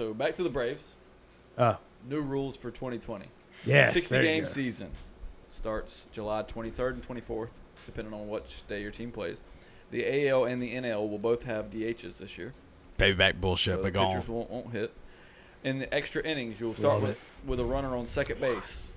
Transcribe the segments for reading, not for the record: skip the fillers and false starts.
So back to the Braves. New rules for 2020. Yes, 60-game season starts July 23rd and 24th, depending on which day your team plays. The AL and the NL will both have DHs this year. Baby back bullshit, So but the go on. pitchers won't hit. In the extra innings, you'll start with a runner on second base,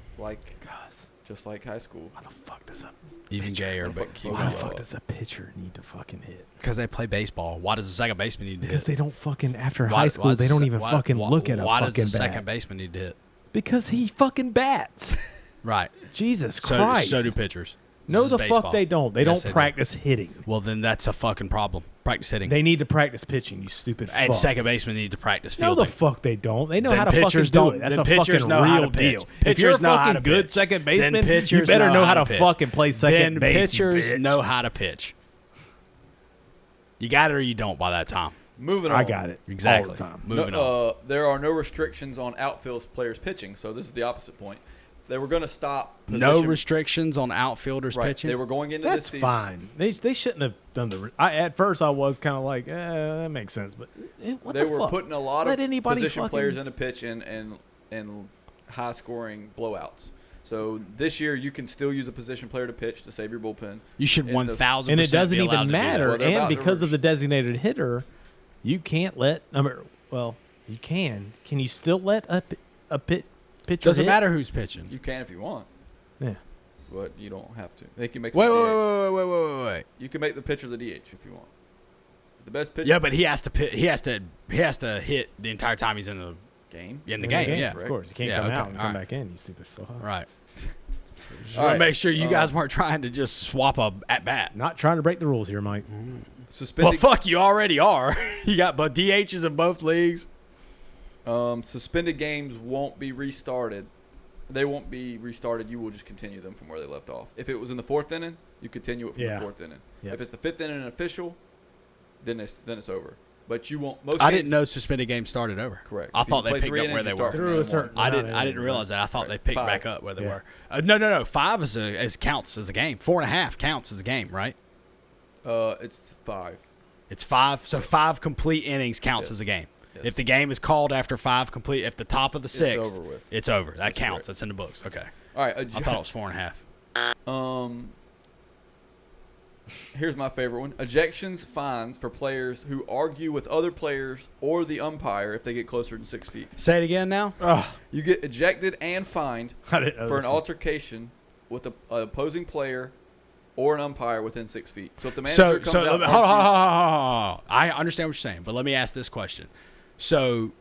just like high school. Why the fuck does a Even gayer, but keep why the going. fuck does a pitcher need to fucking hit? Because they play baseball. Why does the second baseman need to Because hit? they don't fucking after Why- high why school does they the don't se- even why- fucking why- look at a Why fucking does the bat. second baseman need to hit? Because he fucking bats. Right. Jesus So Christ. do pitchers. No, This the is baseball. fuck they don't. They Yes, don't they do. practice hitting. Well, then that's a fucking problem. Practice hitting. They need to practice pitching. You stupid fuck. And second baseman need to practice No, fielding. the fuck they don't. They know Then how to pitchers fucking do don't- it. That's then a pitchers fucking know how real to pitch. deal. If you're a Pitchers know how fucking to good pitch. second Then baseman, you pitchers better know know how how to to pitch. fucking play second Then base. pitchers you bitch. know how to pitch. You got it or you don't by that time. Moving on. I got it. Exactly. All the time. Moving on. There are no restrictions on outfield players pitching, so this is the opposite point. They were going to stop No position- restrictions on outfielders right. pitching. They were going into this That's season. fine. They shouldn't have done the. At first, I was kind of like, that makes sense, but what They the were fuck? putting a lot Let of anybody position fucking- players in a pitch and high-scoring blowouts. So this year, you can still use a position player to pitch to save your bullpen. You should And 1,000%. And it doesn't be allowed even to do that. matter. Well, they're And about to because of the restrict- designated hitter, you can't let. Well, you can. Can you still let a pitcher? Doesn't hit? matter who's pitching. You can if you want, Yeah. but you don't have to. They can make Wait, the wait, DH. wait, wait, wait, wait, wait. You can make the pitcher the DH if you want. The best pitcher Yeah, but he has to he has to hit the entire time he's in the game. game. Yeah, Of course, you can't Yeah, come okay, out and come alright. back in. You stupid fuck. right. Just All want right, to make sure you guys weren't trying to just swap a at bat. Not trying to break the rules here, Mike. Suspended, Well, fuck, you already are. You got but DHs in both leagues. suspended games won't be restarted. They won't be restarted. You will just continue them from where they left off. If it was in the fourth inning, you continue it from Yeah. the fourth inning. Yep. If it's the fifth inning and official, then it's over. But you won't. Most I games- didn't know suspended games started over. Correct. I If you thought they play picked three up innings, where you they start were. from Through a inning certain- one. I No, didn't realize that. I thought Right. they picked Five. back up where they Yeah. were. No. 5 is counts as a game. 4.5 counts as a game, right? It's 5. It's 5. So 5 complete innings counts Yes. as a game. Yes. If the game is called after 5 complete, if the top of the 6th, over with. it's over. That That's counts. correct. That's in the books. Okay. All right. I thought it was 4.5. Here's my favorite one. Ejections, fines for players who argue with other players or the umpire if they get closer than 6 feet. Say it again now. You get ejected and fined I didn't know for an this one. altercation with an opposing player or an umpire within 6 feet. So if the manager So, comes so out, let me, and hold on, argues- hold on, hold on. I understand what you're saying, but let me ask this question. So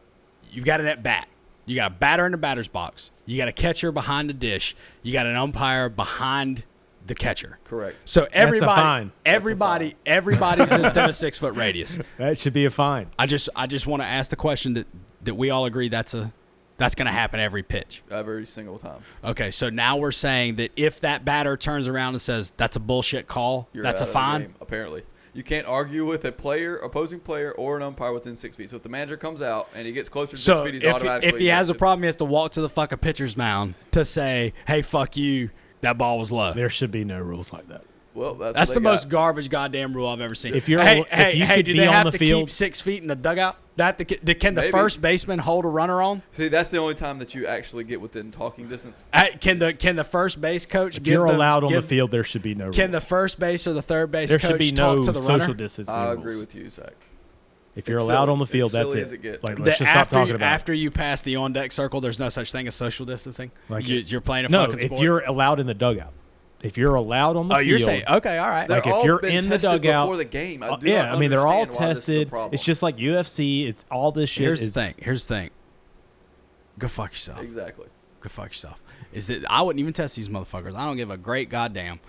you've got an at bat. You got a batter in the batter's box. You got a catcher behind the dish. You got an umpire behind the catcher. correct. So fine. everybody's within a 6-foot radius. That should be a fine. I just want to ask the question that we all agree that's going to happen every pitch. Every single time. Okay, so now we're saying that if that batter turns around and says that's a bullshit call, You're that's out a of the fine. game, apparently. You can't argue with a player, opposing player, or an umpire within 6 feet. So if the manager comes out and he gets closer to 6 So feet, he's if automatically he has a ejected. problem, he has to walk to the fucking pitcher's mound to say, "Hey, fuck you, that ball was low." There should be no rules like that. Well, That's what the they most got. garbage goddamn rule I've ever seen. If you're- hey, if you could do be they on have the to field- keep 6 feet in the dugout? Can the Maybe. first baseman hold a runner on? See, that's the only time that you actually get within talking distance. Can the first base coach If give you're them- allowed on the give- field, there should be no rules. Can the first base or the third base there coach should be no talk to the social runner? distancing I rules. agree with you, Zach. If you're It's allowed silly. on the field, It's that's silly it. as it gets. Like, let's just stop after talking about it. after you pass the on deck circle, there's no such thing as social distancing. Like You're playing a No, fucking if sport. you're allowed in the dugout. If you're allowed on the field. you're saying okay, all right. Like, They're if all you're been in the tested dugout- before the game. I do yeah, not I mean, they're all understand why this is a tested. problem. It's just like UFC. It's all this shit. Here's is, the thing. Here's the thing. Go fuck yourself. Exactly. Go fuck yourself. Is that I wouldn't even test these motherfuckers. I don't give a great goddamn.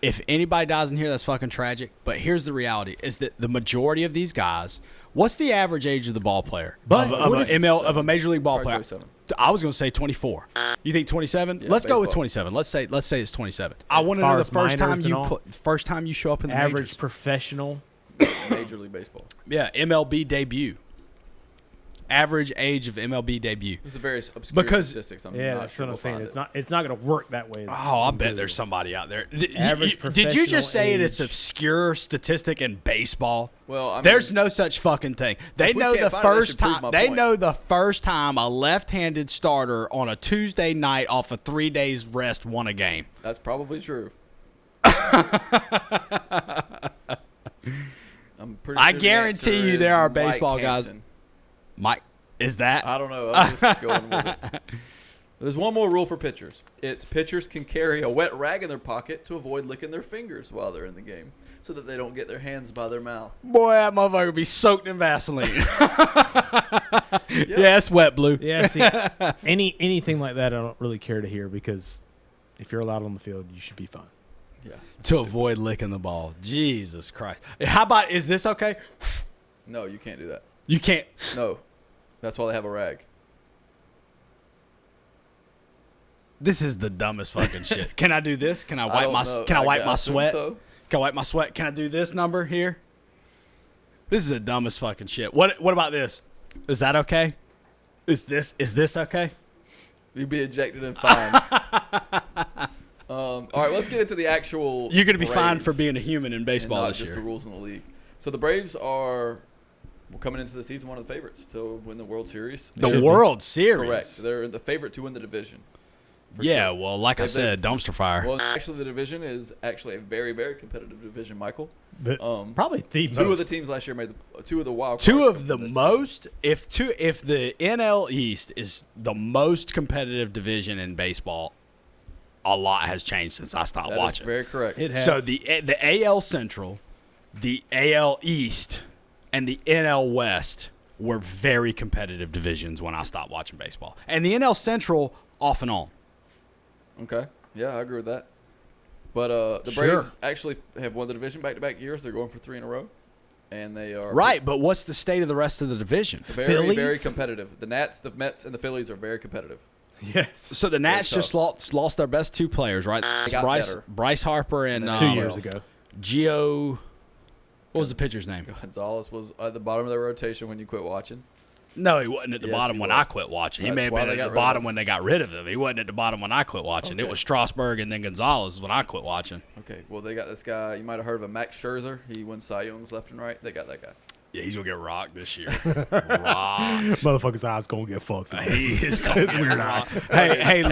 If anybody dies in here, that's fucking tragic. But here's the reality: is that the majority of these guys. What's the average age of the ball player? But of what a if- ML of a major league ball Probably player? 27. I was gonna say 24. You think 27? Yeah, Let's go with baseball. 27. Let's say it's 27. I want to far know the as first time minors and you all? first time you show up in the average majors. professional. Major League Baseball. Yeah, MLB debut. average age of MLB debut? It's a very obscure Because- statistics. I'm Yeah, not that's sure what I'm we'll saying. find It's it. not. It's not going to work that way. Oh, I bet there's somebody out there. Average Did you just say professional it's obscure statistic in baseball? Well, I mean, There's no such fucking thing. They If we know can't the find it, that first should prove time. my They point. know the first time a left-handed starter on a Tuesday night off of 3 days rest won a game. That's probably true. I'm pretty I sure the guarantee answer you is there are Mike baseball guys- Hampton. Mike, is that? I don't know. I'm just going with it. There's one more rule for pitchers. It's pitchers can carry a wet rag in their pocket to avoid licking their fingers while they're in the game, so that they don't get their hands by their mouth. Boy, that motherfucker would be soaked in Vaseline. Yeah, it's wet, Blue. Yeah. See, anything like that, I don't really care to hear because if you're allowed on the field, you should be fine. Yeah. To avoid licking the ball. Jesus Christ. How about, is this okay? No, you can't do that. You can't. No. That's why they have a rag. This is the dumbest fucking shit. Can I do this? Can I I wipe don't my know. Can I wipe my assume sweat? so. Can I wipe my sweat? Can I do this number here? This is the dumbest fucking shit. What about this? Is that okay? Is this okay? You'd be ejected and fined. All right, let's get into the actual. You're gonna be fined Braves for being a human in and baseball not this just year. the rules in the league. So the Braves are coming into the season one of the favorites to win the World Series. The Should be. World Series. Correct. They're the favorite to win the division. For Yeah, sure. well, like I They- said, dumpster fire. Well, actually, the division is actually a very, very competitive division, Michael. Probably the Two of the most. teams last year made two of the wild cards. Two of come the from this most, if the NL East is the most competitive division in baseball, a lot has changed since I stopped division. That is watching. very correct. It has. So the AL Central, the AL East, and the NL West were very competitive divisions when I stopped watching baseball. And the NL Central off and on. Okay. Yeah, I agree with that. But the Sure. Braves actually have won the division back-to-back years. They're going for 3 in a row. And they are Right, but what's the state of the rest of the division? very, Phillies? very competitive. The Nats, the Mets, and the Phillies are very competitive. Yes. So the Nats Very just lost their best two players, right? got better. Bryce Harper and And 2 then years ago. Gio. What was the pitcher's name? Gonzalez was at the bottom of their rotation when you quit watching. No, he wasn't at the Yes, bottom he when was. I quit watching. He That's may have why been they at got the rid of bottom him. when they got rid of him. He wasn't at the bottom when I quit watching. It Okay. was Strasburg and then Gonzalez when I quit watching. Okay, well, they got this guy. You might have heard of him, Max Scherzer. He wins Cy Youngs left and right. They got that guy. Yeah, he's gonna get rocked this year. Rocked. Motherfucker's eyes gonna get fucked. He is gonna get rocked. Hey,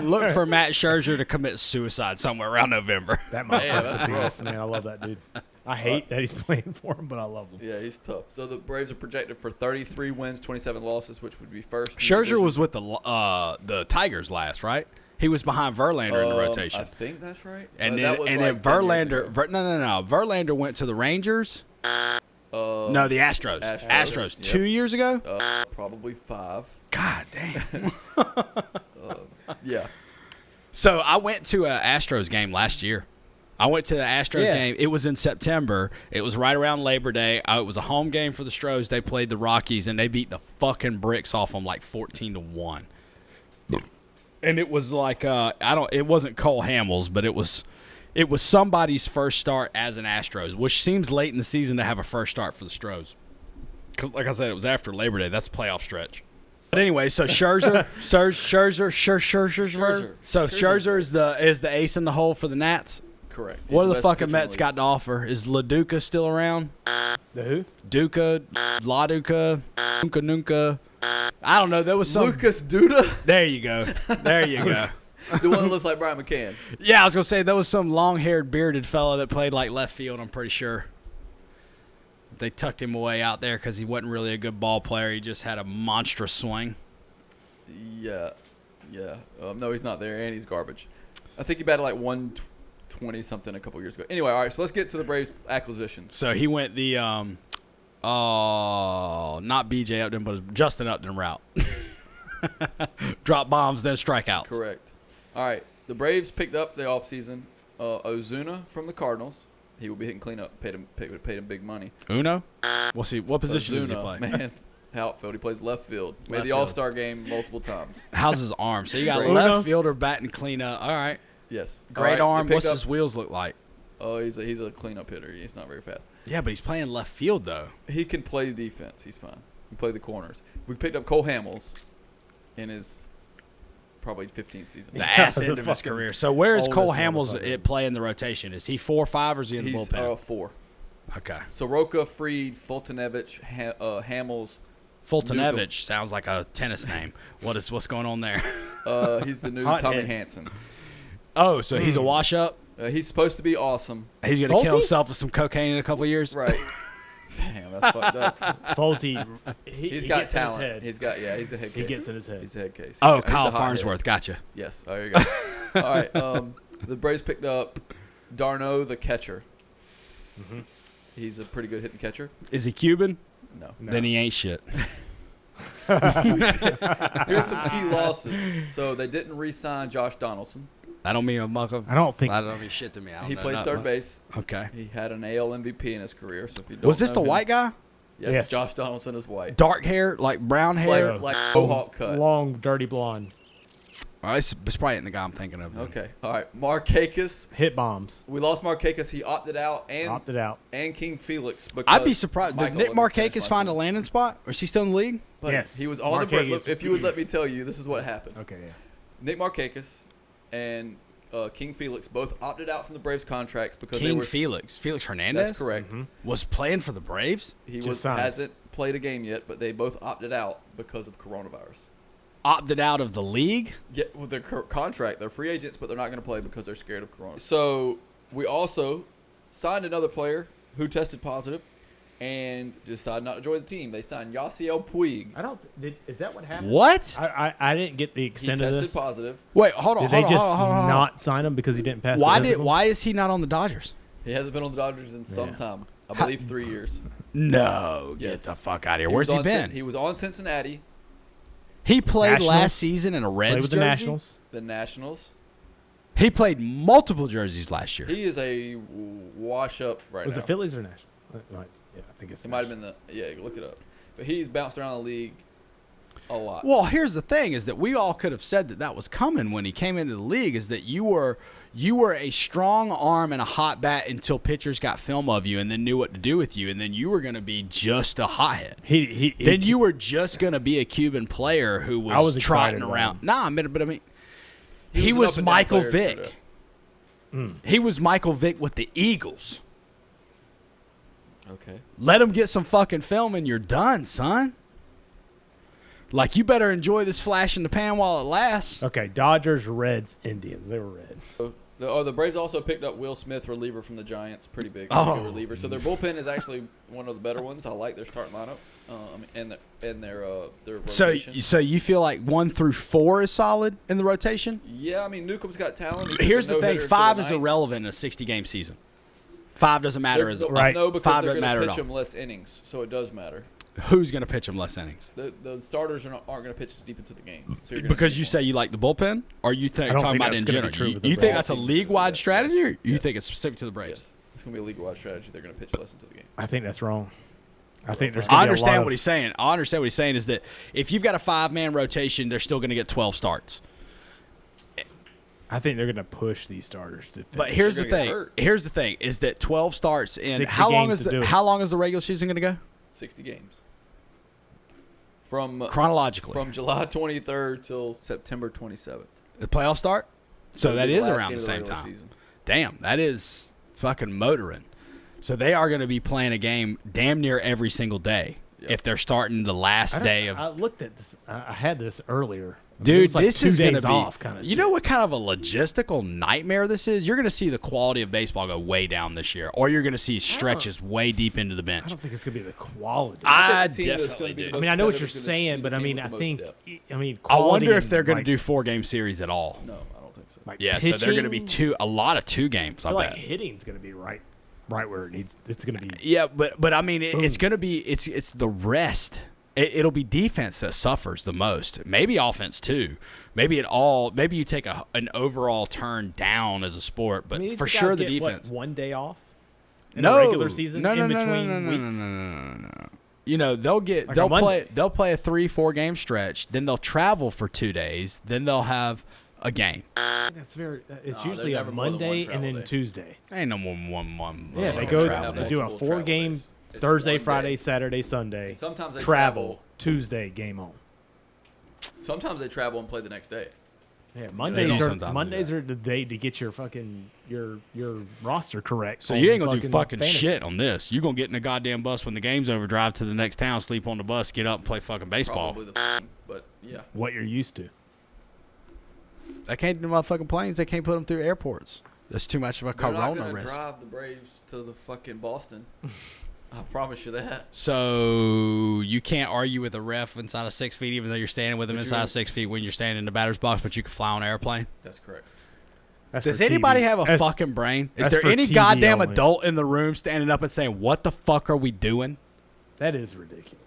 look for Matt Scherzer to commit suicide somewhere around November. That Man, motherfucker's that's the beast, man. I love that dude. I hate that he's playing for him, but I love him. Yeah, he's tough. So the Braves are projected for 33 wins, 27 losses, which would be first. in the Scherzer division. was with the Tigers last, right? He was behind Verlander in the rotation. I think that's right. And that then, was and like then 10 years Verlander, ago. no. Verlander went to the Rangers. No, the Astros. Astros. Astros. Yep. 2 years ago? Probably 5. God damn. Yeah. So I went to an Astros game last year. I went to the Astros Yeah. game. It was in September. It was right around Labor Day. It was a home game for the Stros. They played the Rockies, and they beat the fucking bricks off them like 14-1. And it was like it wasn't Cole Hamels, but it was somebody's first start as an Astros, which seems late in the season to have a first start for the Stros. 'Cause like I said, it was after Labor Day. That's a playoff stretch. But anyway, so Scherzer. So Scherzer is the ace in the hole for the Nats. Correct. What He's do the best fucking pitcher in Mets league. got to offer? Is LaDuca still around? The who? Duca, LaDuca, Nunca Nunca. I don't know. There was some. Lucas Duda, There you go. There you go. the one that looks like Brian McCann. Yeah, I was gonna say there was some long-haired, bearded fella that played like left field. I'm pretty sure. They tucked him away out there because he wasn't really a good ball player. He just had a monstrous swing. Yeah. No, he's not there, and he's garbage. I think he batted like 120 something a couple years ago. Anyway, all right. So let's get to the Braves acquisitions. So he went the not B.J. Upton, but Justin Upton route. Drop bombs, then strikeouts. Correct. All right. The Braves picked up the offseason Ozuna from the Cardinals. He will be hitting cleanup. Paid him big money. Uno? We'll see. What position does he Ozuna, play? man, outfield. He plays left field. Made Left the field. All-Star game multiple times. How's his arm? So you got Great. left Uno? fielder batting cleanup. All right. Yes. Great All right, arm. they picked What's up- his wheels look like? Oh, he's a cleanup hitter. He's not very fast. Yeah, but he's playing left field though. He can play defense. He's fine. He played the corners. We picked up Cole Hamels in his probably 15th season. The ass the end of his fucking career. So where is Cole oldest Hamels motherfucker. at play in the rotation? Is he 4-5 or is he in the He's bullpen? 4. Okay. Soroka, Freed, Fultonevich, Hamels. Fultonevich sounds like a tennis name. What's going on there? He's the new Hot Tommy head. Hanson. Oh, so he's a wash up. He's supposed to be awesome. He's gonna kill Nolte? himself with some cocaine in a couple of years. Right. Damn, that's fucked up. Faulty. He's he got gets talent. In his head. He's got he's a head case. He gets in his head. He's a head case. Oh, He's Kyle a hot head. Farnsworth, gotcha. Yes. Oh, there you go. All right. The Braves picked up Darno, the catcher. Mm-hmm. He's a pretty good hitting catcher. Is he Cuban? No. Then he ain't shit. Here's some key losses. So they didn't re-sign Josh Donaldson. I don't mean a muck of. I don't think. I don't mean shit to me. I don't He know played nothing. third base. Okay. He had an AL MVP in his career. So if you don't Was this know the him- white guy? Yes, Yes. Josh Donaldson is white. Dark hair, like brown hair. Like mohawk cut. Long, dirty blonde. Oh, it's probably ain't the guy I'm thinking of. then. Okay. All right. Markakis. Hit bombs. We lost Markakis. He opted out Opted out. and King Felix. Because I'd be surprised. Did Michael Nick let me finish Markakis my find a sentence. landing spot? Or is he still in the league? But Yes. he was on the break. Markakis. Look, if you would let me tell you, this is what happened. Okay, yeah. Nick Markakis and King Felix both opted out from the Braves contracts because they King were. Felix Hernandez That's correct. was playing for the Braves. He Just signed. hasn't played a game yet, but they both opted out because of coronavirus. Opted out of the league. Yeah, with their contract, they're free agents, but they're not going to play because they're scared of corona. So we also signed another player who tested positive and decided not to join the team. They signed Yasiel Puig. I don't. Is that what happened? What? I didn't get the He extent of tested this. positive. Wait, hold on. Did hold they on, just hold on, hold on. not sign him because he didn't pass? Why the did? physical? Why is he not on the Dodgers? He hasn't been on the Dodgers in some Yeah. time. I believe 3 years. No, Yes. get the fuck out of here. Where's he was on been? He was on Cincinnati, He played Nationals? last season in a Reds Played with the jersey. Nationals? the Nationals. He played multiple jerseys last year. He is a wash up right Was now. it Phillies or Nationals? Right. Yeah, I think it's. It might have been the look it up. But he's bounced around the league a lot. Well, here's the thing: is that we all could have said that was coming when he came into the league. Is that you were a strong arm and a hot bat until pitchers got film of you and then knew what to do with you, and then you were going to be just a hothead. Then you were just going to be a Cuban player who was, I was trotting excited about around. him. Nah, but I mean, he an was up and down Michael player, Vick. He was Michael Vick with the Eagles. Okay. Let him get some fucking film and you're done, son. Like, you better enjoy this flash in the pan while it lasts. Okay, Dodgers, Reds, Indians. They were red. The Braves also picked up Will Smith, reliever from the Giants. Pretty big reliever. So their bullpen is actually one of the better ones. I like their starting lineup and their rotation. So you feel like 1 through 4 is solid in the rotation? Yeah, I mean, Newcomb's got talent. He's Here's a the thing: no-hitter to 5 the is ninth. irrelevant in a 60-game season. 5 doesn't matter as Right. No, because 5 they're doesn't going matter to at pitch all. him less innings, so it does matter. Who's going to pitch him less innings? The starters aren't going to pitch as deep into the game. So you're gonna Because need you more. say you like the bullpen, or you I don't talking think about that's in gonna general? be true with the You think Braves. that's a league-wide strategy, or you Yes. think it's specific to the Braves? Yes. It's going to be a league-wide strategy. They're going to pitch less into the game. I think that's wrong. I think there's. I Gonna be a understand lot what of- he's saying. I understand what he's saying is that if you've got a 5-man rotation, they're still going to get 12 starts. I think they're going to push these starters to. But finish. here's the They're gonna get thing. hurt. Here's the thing: is that 12 starts in 60 how long games is to do it. how long is the regular season going to go? 60 games. From Chronologically, July 23rd till September 27th. the playoffs start. So It'll that be the is last around game the of same regular time. season. Damn, that is fucking motoring. So they are going to be playing a game damn near every single day Yep. if they're starting the last day of. I looked at this. I had this earlier. It Dude, was like this 2 is going to days be. off kind of. You know what kind of a logistical nightmare this is? You're going to see the quality of baseball go way down this year, or you're going to see stretches way deep into the I bench. don't think it's going to be the quality. I think the team that's definitely gonna be do. the I mean, I know what competitive you're is gonna saying, be but the I team mean, with I the most think. depth. I mean, I wonder quality if they're and, going to like- do 4-game series at all. No, I don't think so. like Yeah, so they're going to be pitching. a lot of 2 games. I I feel bet. like hitting's going to be right where it needs. It's going to be. Yeah, but I mean, it's going to be it's the rest. It'll be defense that suffers the most. Maybe offense too. Maybe you take an overall turn down as a sport, but I mean, these for guys sure the get, what, defense. 1 day off. In No, a regular season no, in no, between no, weeks. No. You know they'll Like a they'll Monday. play a 3-4 game stretch. Then they'll travel for 2 days. Then they'll have a game. That's very. It's No, usually they're a never more than one Monday and travel then day. Tuesday. Ain't no more than one. Yeah, they don't go. travel They days. do a Multiple travel 4-game days. It's Thursday, one day. Friday, Saturday, Sunday. Sometimes they travel. Tuesday game on. Sometimes they travel and play the next day. Yeah, They Mondays do are sometimes do that. the day to get your fucking your roster correct. So on you ain't gonna do fucking fantasy. shit on this. You're gonna get in a goddamn bus when the game's over, drive to the next town, sleep on the bus, get up and play fucking baseball. Probably but yeah. What you're used to. They can't do motherfucking planes. They can't put them through airports. That's too much of a They're not corona gonna risk. drive the Braves to the fucking Boston. I promise you that. So you can't argue with a ref inside of 6 feet, even though you're standing with them But inside you- of 6 feet when you're standing in the batter's box, but you can fly on an airplane. That's correct. That's Does for anybody TV. have a That's- fucking brain? Is that's there for any TV goddamn only. adult in the room standing up and saying, "What the fuck are we doing"? That is ridiculous.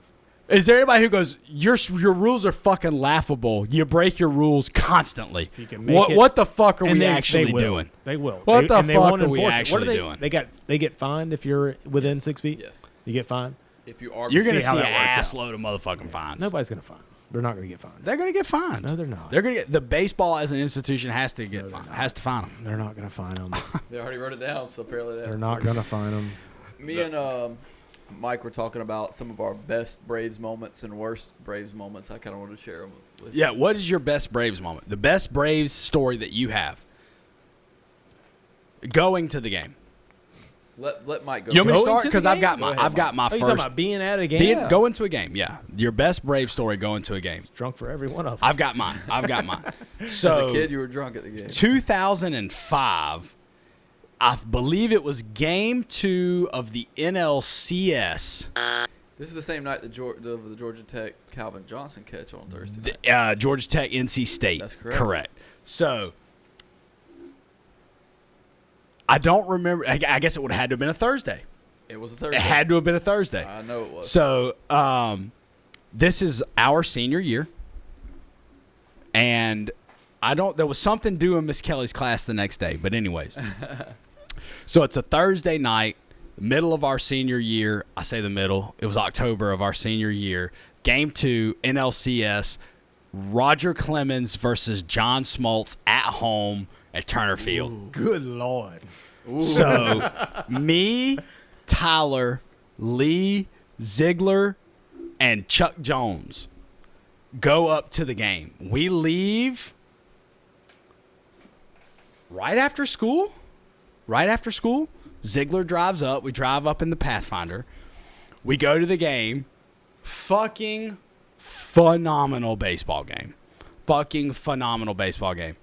Is there anybody who goes, "Your rules are fucking laughable. You break your rules constantly"? You can make it- What the fuck are we And they actually will. doing? They will. What They- the and they fuck won't are we enforce it. What actually do doing? They get fined if you're within 6 feet. Yes. You get fined. If you are, You're gonna see how see an that works ass out. load of motherfucking fines. Nobody's gonna fine. They're not gonna get fined. They're gonna get fined. No, they're not. They're gonna get the baseball as an institution has to get fined. Has to fine them. They're not gonna fine them. They already wrote it down, so apparently They're not gonna fine them. Me and Mike were talking about some of our best Braves moments and worst Braves moments. I kind of wanted to share them with Yeah. What is your best Braves moment? The best Braves story that you have going to the game. Let Mike go. You want me to Going start? to the Because I've game? got Go my ahead, I've got my Oh, you talking first. about being at a game? Go into a game. Yeah. Your best Brave story going to a game. Drunk for every one of them. I've got mine. As So a kid, you were drunk at the game. 2005, I believe it was game 2 of the NLCS. This is the same night the Georgia Tech Calvin Johnson catch on Thursday night. Georgia Tech, NC State. That's correct. Correct. So I don't remember. I guess it would have had to have been a Thursday. It was a Thursday. It had to have been a Thursday. I know it was. So this is our senior year, and there was something due in Miss Kelly's class the next day. But anyways, so it's a Thursday night, middle of our senior year. I say the middle. It was October of our senior year. Game 2, NLCS, Roger Clemens versus John Smoltz at home at Turner Field. Good Lord. So, me, Tyler, Lee, Ziegler, and Chuck Jones go up to the game. We leave right after school. Right after school, Ziegler drives up. We drive up in the Pathfinder. We go to the game. Fucking phenomenal baseball game. Fucking phenomenal baseball game.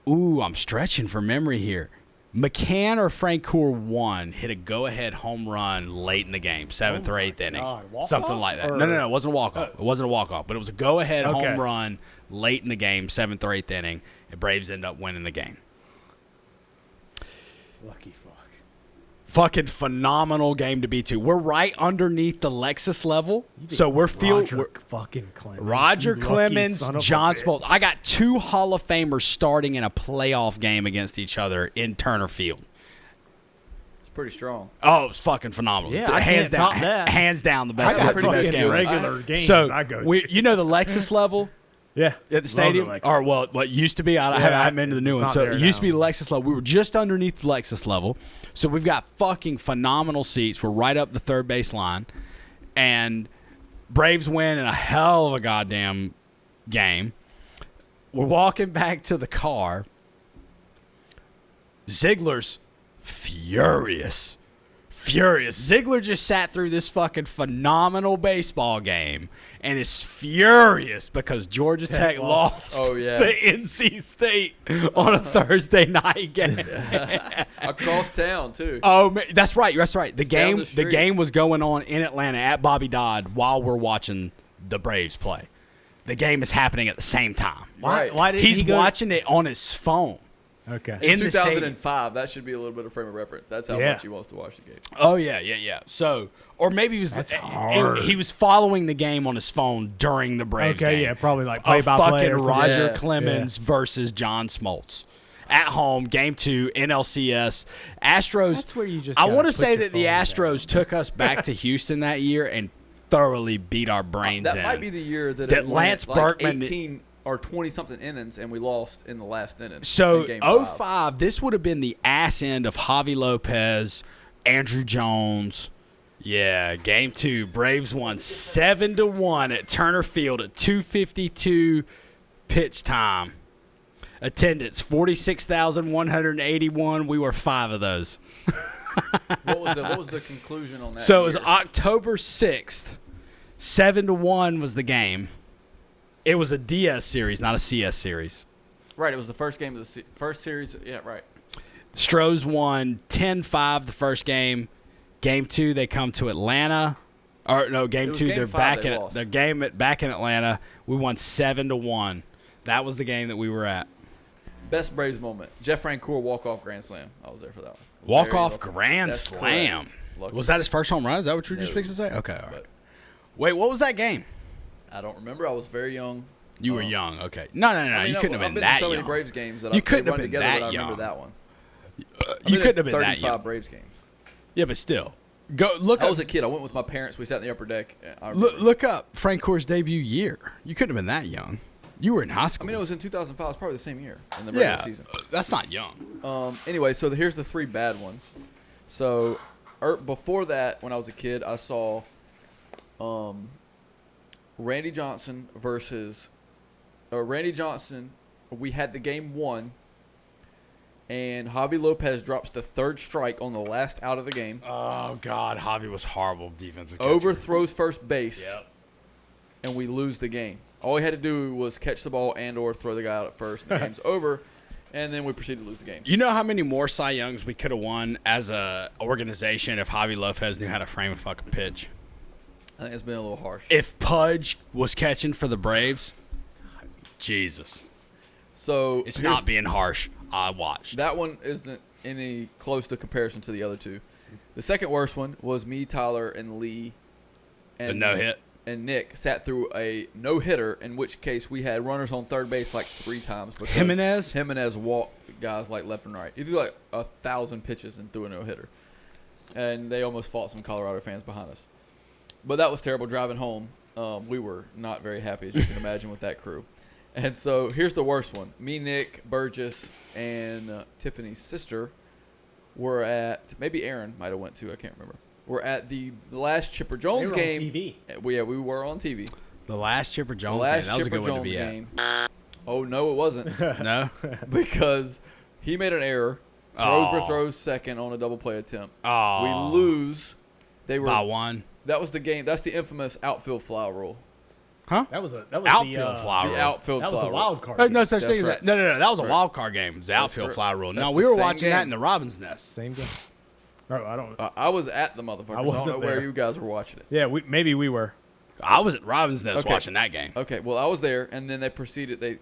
Ooh, I'm stretching for memory here. McCann or Francoeur won, hit a go-ahead home run late in the game, 7th or 8th inning. God, walk-off Something like that. or- No, it wasn't a walk-off. It wasn't a walk-off, but it was a go-ahead Okay. home run late in the game, 7th or 8th inning, and Braves end up winning the game. Lucky fuck. Fucking phenomenal game to be to. We're right underneath the Lexus level, so we're Roger fucking Clemens. Roger you lucky Clemens, son of a John bitch. Smoltz. I got 2 Hall of Famers starting in a playoff game against each other in Turner Field. It's pretty strong. Oh, it was fucking phenomenal. Yeah, I hands can't down, top that. hands down the best, I got the pretty best good game. regular games So I go we, to. you know the Lexus level Yeah. at the stadium, Love the or Lexus. what used to be. I haven't been to the new it's one. not So there it used to be now. the Lexus level. We were just underneath the Lexus level, so we've got fucking phenomenal seats. We're right up the third base line, and Braves win in a hell of a goddamn game. We're walking back to the car. Ziegler's furious. Ziegler just sat through this fucking phenomenal baseball game and is furious because Georgia Tech lost Oh, yeah. to NC State on a Thursday night game. Across town, too. Oh, man, that's right. The It's down game, the the street. game was going on in Atlanta at Bobby Dodd while we're watching the Braves play. The game is happening at the same time. Right. Why did He's he go? watching it on his phone. Okay. in the stadium. 2005, that should be a little bit of frame of reference. That's how Yeah. much he wants to watch the game. Oh yeah. So, or maybe he was That's hard. he was following the game on his phone during the Braves Okay, game. yeah, probably like Of play-by-play fucking or something. Roger Yeah. Clemens versus John Smoltz at home, game 2, NLCS. Astros. That's where you just I gotta want to put say your that the phone Astros took us back to Houston that year and thoroughly beat our brains That in. might be the year that, That it went Lance like Berkman- 18 or 20-something innings, and we lost in the last inning. So, in Game 5. 05, this would have been the ass end of Javi Lopez, Andrew Jones. Yeah, game 2. Braves won 7-1 at Turner Field at 2:52 pitch time. Attendance 46,181. We were 5 of those. What was the conclusion on that? So it was year? October 6th. 7-1 was the game. It was a DS series, not a CS series. Right. It was the first game of the first series. Yeah. Right. Stros won 10-5 the first game. Game 2, they come to Atlanta. Or no, game 2, they're back in back in Atlanta. We won 7-1. That was the game that we were at. Best Braves moment: Jeff Francoeur walk-off grand slam. I was there for that one. Walk-off grand That's slam. correct. Was that his first home run? Is that what you were just fixing to say? Okay, all right. Wait, what was that game? I don't remember. I was very young. You were young. Okay. No. I mean, You couldn't have been I've that to so young. many Braves games that You they couldn't have run been together, that but I remember young. that one. You couldn't have been 35 that young. Braves games. Yeah, but still. Go look I up. was a kid. I went with my parents. We sat in the upper deck. Look up Francoeur's debut year. You couldn't have been that young. You were in high school. I mean, it was in 2005. It was probably the same year in the regular season. That's not young. Anyway, so here's the 3 bad ones. So before that, when I was a kid, I saw Randy Johnson versus Randy Johnson. We had the game 1, and Javi Lopez drops the 3rd strike on the last out of the game. Oh God, Javi was horrible defensive catcher. Overthrows first base. Yep. And we lose the game. All we had to do was catch the ball and or throw the guy out at first. The game's over, and then we proceeded to lose the game. You know how many more Cy Youngs we could have won as a organization if Javi Lopez knew how to frame a fucking pitch? I think it's been a little harsh. If Pudge was catching for the Braves, Jesus. So It's not being harsh. I watched. That one isn't any close to comparison to the other 2. The second worst one was me, Tyler, and Lee. And The no-hit? And Nick sat through a no-hitter, in which case we had runners on third base like 3 times. Because Jimenez walked guys like left and right. He threw like 1,000 pitches and threw a no-hitter. And they almost fought some Colorado fans behind us. But that was terrible driving home. We were not very happy, as you can imagine, with that crew. And so here's the worst one. Me, Nick, Burgess, and Tiffany's sister were at, maybe Aaron might have went too, I can't remember. We're at the last Chipper Jones game. On TV. We were on TV. The last Chipper Jones The last game. That was a Chipper good one to Jones be game. Oh, no, it wasn't. No? Because he made an error. Throws second on a double play attempt. Oh. We lose. They were by 1. That was the game. That's the infamous outfield foul rule. Huh? That was outfield fly rule. The outfield That was fly the rule. wild card. No such thing as right. that. No. That was a Right. wild card game. It was the outfield correct. fly rule. That's No, the we were same watching that game. in the Robin's Nest. Same game. Oh, I don't. I was at the motherfuckers. I don't wasn't know where there. you guys were watching it. Yeah, maybe we were. I was at Robin's Nest Okay. watching that game. Okay, well, I was there, and then they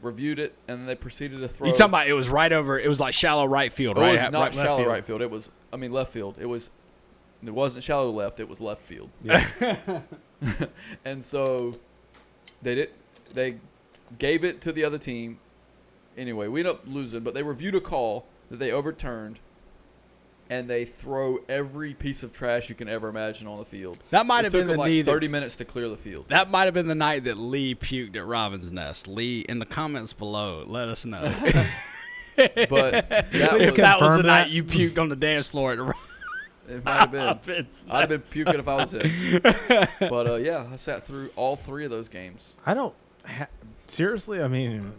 reviewed it, and then they proceeded to throw. You talking about it was right over? It was like shallow right field, It right? was not left shallow field. right field. It was left field. It wasn't shallow left. It was left field. Yeah. And so they gave it to the other team. Anyway, we ended up losing, but they reviewed a call that they overturned, and they throw every piece of trash you can ever imagine on the field. That might It have took been the them like knee 30 minutes to clear the field. That might have been the night that Lee puked at Robin's Nest. Lee, in the comments below, let us know. But that was, that was the Confirm night that. you puked on the dance floor at the it might have been. Robin's I'd have been puking if I was him. But yeah, I sat through all 3 of those games. I don't. Seriously, I mean,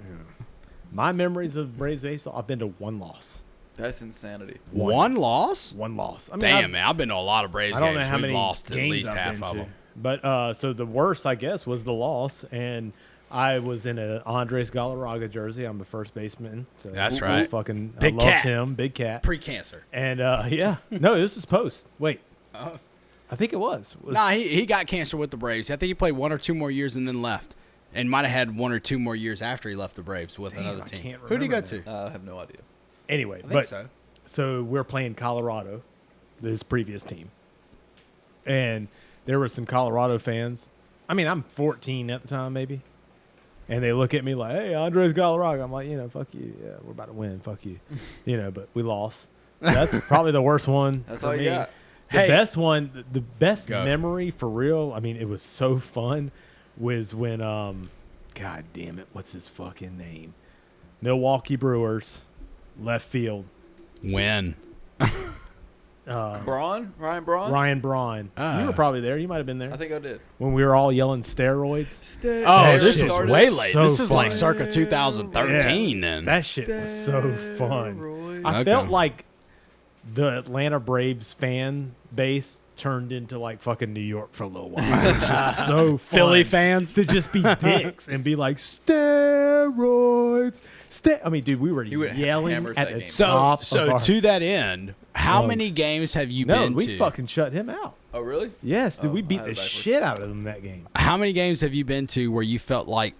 my memories of Braves baseball, I've been to 1 loss. That's insanity. One loss? 1 loss. I mean, Damn, man. I've been to a lot of Braves I don't games. know how We've many lost at games least I've half been of to. them. But so the worst, I guess, was the loss, and I was in a Andres Galarraga jersey. I'm a first baseman, so That's I was right. fucking, Big I loved cat. him, big cat. Pre-cancer. And yeah, no, this is post. Wait, Uh-huh. I think it was. Nah, he got cancer with the Braves. I think he played 1 or 2 more years and then left. And might have had 1 or 2 more years after he left the Braves with Damn, another I team. can't Who did he go remember to? I have no idea. Anyway, I think but so we're playing Colorado, his previous team, and there were some Colorado fans. I mean, I'm 14 at the time, maybe, and they look at me like, "Hey, Andres Galarraga." I'm like, fuck you. Yeah, we're about to win. Fuck you. But we lost. That's probably the worst one. That's for all you me. got. The Hey. best one, the best Go. memory for real. I mean, it was so fun. Was when God damn it, what's his fucking name? Milwaukee Brewers, left field. When? Ryan Braun. Ryan Braun. You were probably there. You might have been there I think I did. when we were all yelling steroids. Oh, this this was was way late. so This is like fun. circa 2013 then. That shit was so fun. Steroids. I Okay. felt like the Atlanta Braves fan base turned into like fucking New York for a little while. It was just so fun Philly fans. to just be dicks and be like steroids. I mean, dude, we were would yelling hammer at that the game. top So of our to that end, how lungs. many games have you No, been we to? fucking shut him out. Oh, really? Yes, dude, Oh, we I beat had the it backwards. shit out of them that game. How many games have you been to where you felt like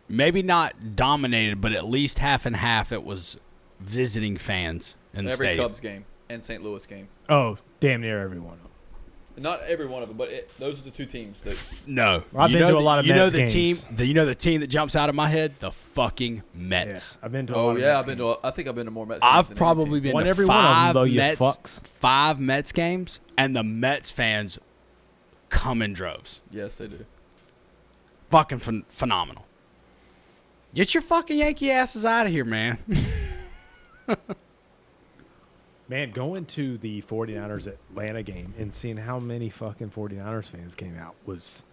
maybe not dominated, but at least half and half it was visiting fans in the Every stadium? Cubs game and St. Louis game. Oh, damn near every one of them. Not every one of them, but those are the two teams. That, No. I've been to a lot of you know Mets the games. team. You know the team that jumps out of my head? The fucking Mets. Yeah, I've been to a oh lot of yeah, Mets I've been games. to. I think I've been to more Mets. games I've than any probably team. been Won to every one of them, five though, you Mets, fucks. 5 Mets games, and the Mets fans come in droves. Yes, they do. Fucking phenomenal. Get your fucking Yankee asses out of here, man. Man, going to the 49ers Atlanta game and seeing how many fucking 49ers fans came out was.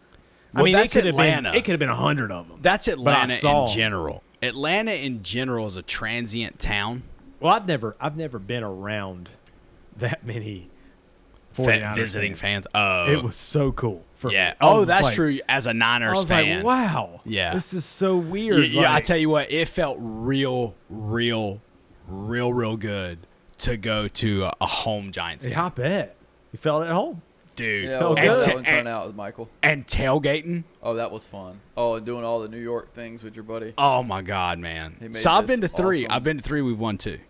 Well, I mean, that's it could have been. Atlanta. It could have been 100 of them. That's Atlanta saw in 'em. general. Atlanta in general is a transient town. Well, I've never been around that many 49ers Visiting fans. Oh, It was so cool. yeah. I was Oh, that's like- true. As a I Niners was fan, like, wow. Yeah. This is so weird. Yeah, I like- tell you what, it felt real good to go to a home Giants game, I bet. You felt at home. dude. Yeah, felt well, good. that one turned out with Michael. And tailgating. Oh, that was fun. Oh, and doing all the New York things with your buddy. Oh my God, man! He made So I've been to this 3. awesome- I've been to 3. We've won 2.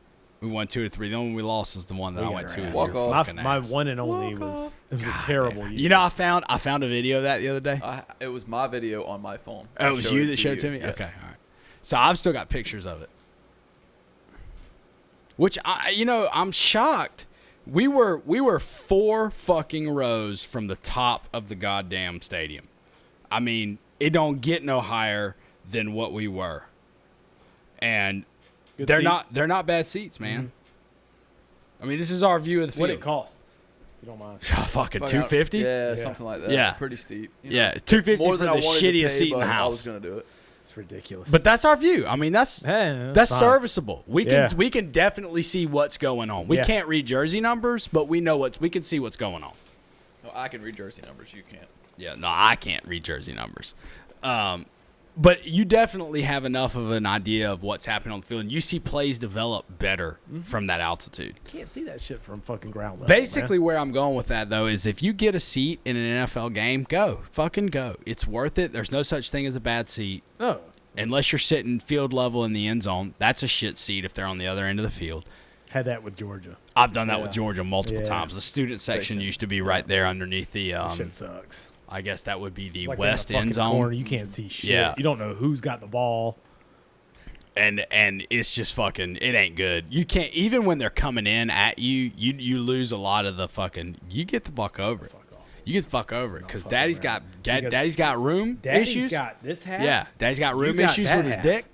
We won 2 or 3. The only one we lost is the one that We I got went our to. ass Is Walk your off. fucking My ass. one and only Walk was off. it was God, a terrible man. year. You know, I found a video of that the other day. It was my video on my phone. Oh, I it was showed you it that showed it to me? Yes. Okay, all right. So I've still got pictures of it. Which I'm shocked. We were 4 fucking rows from the top of the goddamn stadium. I mean, it don't get no higher than what we were. And Good they're seat. not bad seats, man. I mean, this is our view of the field. What it cost? If you don't mind. Fucking Fuck, 250? Yeah, Yeah. something like that. Yeah. Pretty steep. you know. Yeah, 250 More for than the I wanted to shittiest pay, seat in the but I was house. gonna do it. It's ridiculous. But that's our view. I mean, that's Hey, That's fine. serviceable. We Yeah. can definitely see what's going on. We Yeah. can't read jersey numbers, but we can see what's going on. No, I can read jersey numbers. You can't. Yeah, no, I can't read jersey numbers. But you definitely have enough of an idea of what's happening on the field, and you see plays develop better from that altitude. Can't see that shit from fucking ground level. Basically, where I'm going with that, though, is if you get a seat in an NFL game, go. Fucking go. It's worth it. There's no such thing as a bad seat. man. Oh, Unless you're sitting field level in the end zone. That's a shit seat if they're on the other end of the field. had that with Georgia. I've done that Yeah. with Georgia multiple Yeah. times. The student section used to be right there underneath the, That shit sucks. I guess that would be the Like west in the end fucking zone. corner, you can't see shit. Yeah. You don't know who's got the ball. And it's just fucking, it ain't good. You can't, even when they're coming in at you, you lose a lot of the fucking, you get the fuck over it. Fuck off. You get the fuck over it because fuck daddy's around. got Because daddy's got room Daddy's issues. got this half. Yeah, daddy's got room got issues that with his half. dick.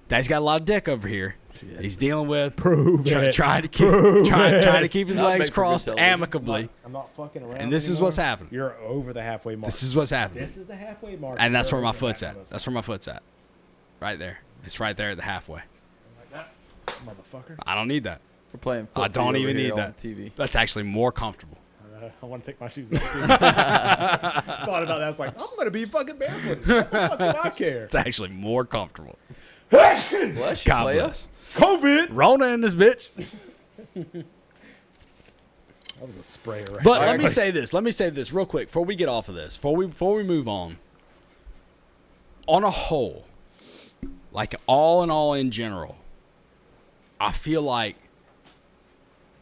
Daddy's got a lot of dick over here. He's dealing with Prove it. trying to keep Prove trying to it. keep his Not legs made for good crossed television. amicably. I'm not fucking around. And this is anymore. what's happening. You're over the halfway mark. This is what's happening. This is the halfway mark. And that's You're where my over foot's that at. That's where my foot's at. Right there. It's right there at the halfway. Like that, motherfucker. I don't need that. We're playing. I footsie don't over even here need on that. TV. That's actually more comfortable. I want to take my shoes off too. Thought about that. It's like, I'm going to be fucking barefooted. What the fuck do I care? It's actually more comfortable. Bless you, God playa. bless. COVID. Rona in this bitch. That was a spray right But All let right. me say this real quick before we get off of this. Before we move on. On a whole, like all in all in general, I feel like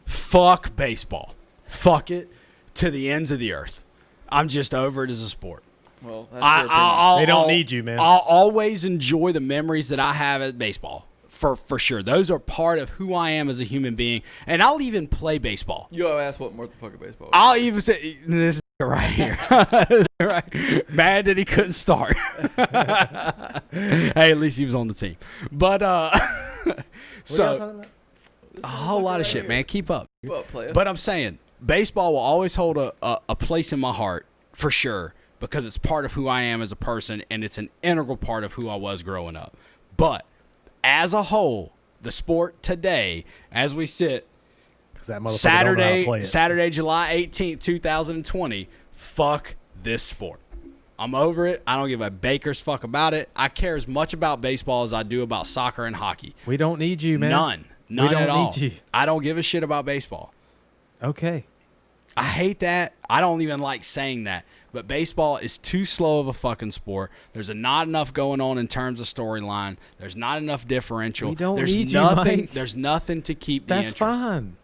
fuck baseball. Fuck it to the ends of the earth. I'm just over it as a sport. Well, that's your opinion. They don't need you, man. I'll always enjoy the memories that I have at baseball. For sure. Those are part of who I am as a human being. And I'll even play baseball. You asked what motherfucker baseball. is. I'll even say this is right here. Right. Mad that he couldn't start. Hey, at least he was on the team. But so a whole lot of shit, man. Keep up. Well, playa. But I'm saying baseball will always hold a place in my heart for sure because it's part of who I am as a person and it's an integral part of who I was growing up. But as a whole, the sport today, as we sit, 'Cause that motherfucker don't know how to play it. Saturday, July 18th, 2020, fuck this sport. I'm over it. I don't give a baker's fuck about it. I care as much about baseball as I do about soccer and hockey. We don't need you, man. None We don't at all. need you. I don't give a shit about baseball. Okay. I hate that. I don't even like saying that. But baseball is too slow of a fucking sport. There's not enough going on in terms of storyline. There's not enough differential. We don't there's need you, nothing. Mike. There's nothing to keep the That's interest. fine.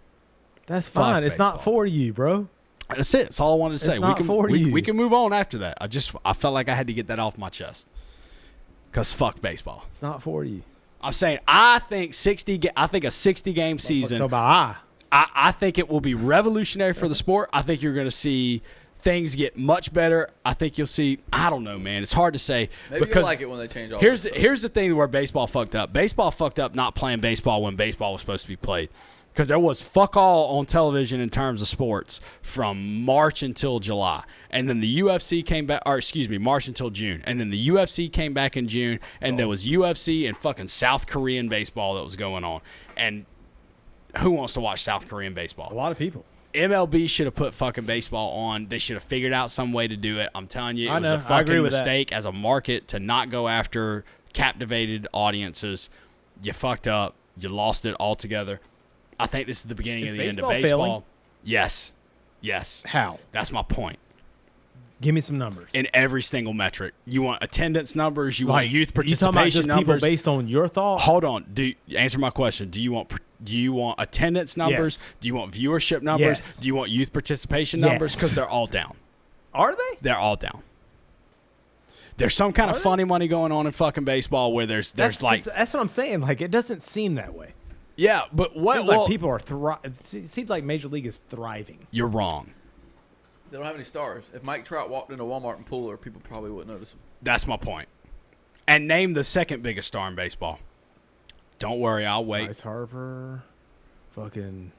That's Fuck fine. It's not baseball. for you, bro. That's it. That's all I wanted to say. It's not for you. We can move on after that. I felt like I had to get that off my chest. Cause fuck baseball. It's not for you. I'm saying I think a 60 game season. Talk about I think it will be revolutionary for the sport. I think you're going to see things get much better. I think you'll see. I don't know, man. It's hard to say. Maybe because you'll like it when they change all here's this here's the thing where baseball fucked up. Baseball fucked up not playing baseball when baseball was supposed to be played. Because there was fuck all on television in terms of sports from March until July. And then the UFC came back, or excuse me, March until June. And then the UFC came back in June, and there was UFC and fucking South Korean baseball that was going on. And who wants to watch South Korean baseball? a lot of people. MLB should have put fucking baseball on. They should have figured out some way to do it. I'm telling you, it was a I agree fucking with that. mistake as a market to not go after captivated audiences. You fucked up. You lost it altogether. I think this is the beginning Is of the end of baseball baseball. failing? Yes. Yes. How? That's my point. Give me some numbers. In every single metric. You want attendance numbers, you want Like, youth you talking about participation just numbers. people based on your thought? Hold on. Answer my question. Do you want attendance numbers? Yes. Do you want viewership numbers? Yes. Do you want youth participation Yes. numbers? Because they're all down. Are they? They're all down. There's some kind of funny money going on in fucking baseball where there's That's like that's what I'm saying. Like it doesn't seem that way. yeah, but what? Seems Well, like people are it seems like Major League is thriving. you're wrong. They don't have any stars. If Mike Trout walked into Walmart and Pooler, people probably wouldn't notice him. That's my point. And name the second biggest star in baseball. Don't worry, I'll wait. Bryce Harper, fucking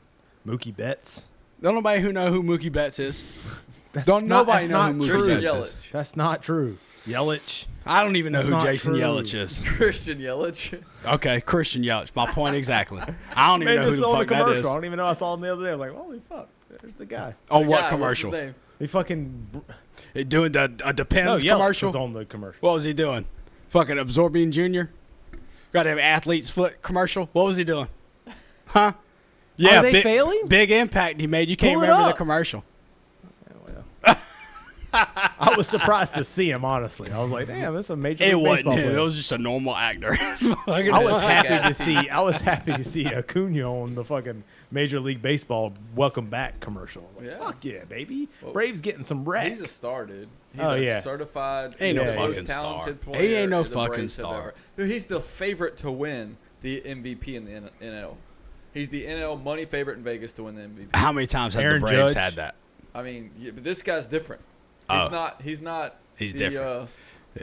Mookie Betts. Don't nobody who know who Mookie Betts is. That's Don't not, nobody that's know not who Mookie true. Betts Yelich. is. That's not true. Yelich. I don't even know That's who not Jason true. Yelich is. Christian Yelich. Okay, Christian Yelich. My point exactly. I don't even Made know who this the on the fuck that commercial. is. I don't even know. I saw him the other day. I was like, holy fuck, there's the guy. On The what guy, what's commercial? his name? He fucking Doing a Depends Yelich commercial? was on the commercial. What was he doing? Fucking absorbing Junior? Got to have athlete's foot commercial? What was he doing? Huh? Yeah, Are they failing? Big impact he made. You can't Pull it remember the up. commercial. I was surprised to see him. Honestly, I was like, damn, this is a Major It League wasn't Baseball him. player. It was just a normal actor. I was happy to see. I was happy to see Acuna on the fucking Major League Baseball welcome back commercial. Like, Yeah. fuck yeah, baby! Well, Braves getting some wreck. He's a star, dude. He's Oh, a yeah. certified. Ain't no most fucking talented star. player He ain't no the fucking Braves have star. ever- Dude, he's the favorite to win the MVP in the NL. He's the NL money favorite in Vegas to win the MVP. How many times have Aaron the Braves Judge. had that? I mean, yeah, but this guy's different. He's Oh. not. He's not. He's the, different.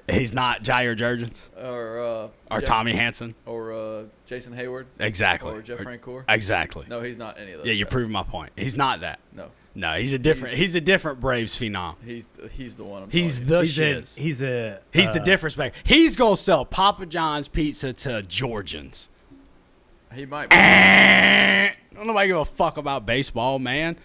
He's not Jair Jurgens Or Jeff- Tommy Hansen. Or Jason Hayward. Exactly. Or Jeff Francoeur. Exactly. No, he's not any of those. Yeah, you're guys. proving my point. He's not that. No, No, he's a different Braves phenom. he's the one. I'm He's telling the he's a, shiz. he's a He's the difference maker. He's gonna sell Papa John's pizza to Georgians. you. He might. Be. Don't nobody give a fuck about baseball, man.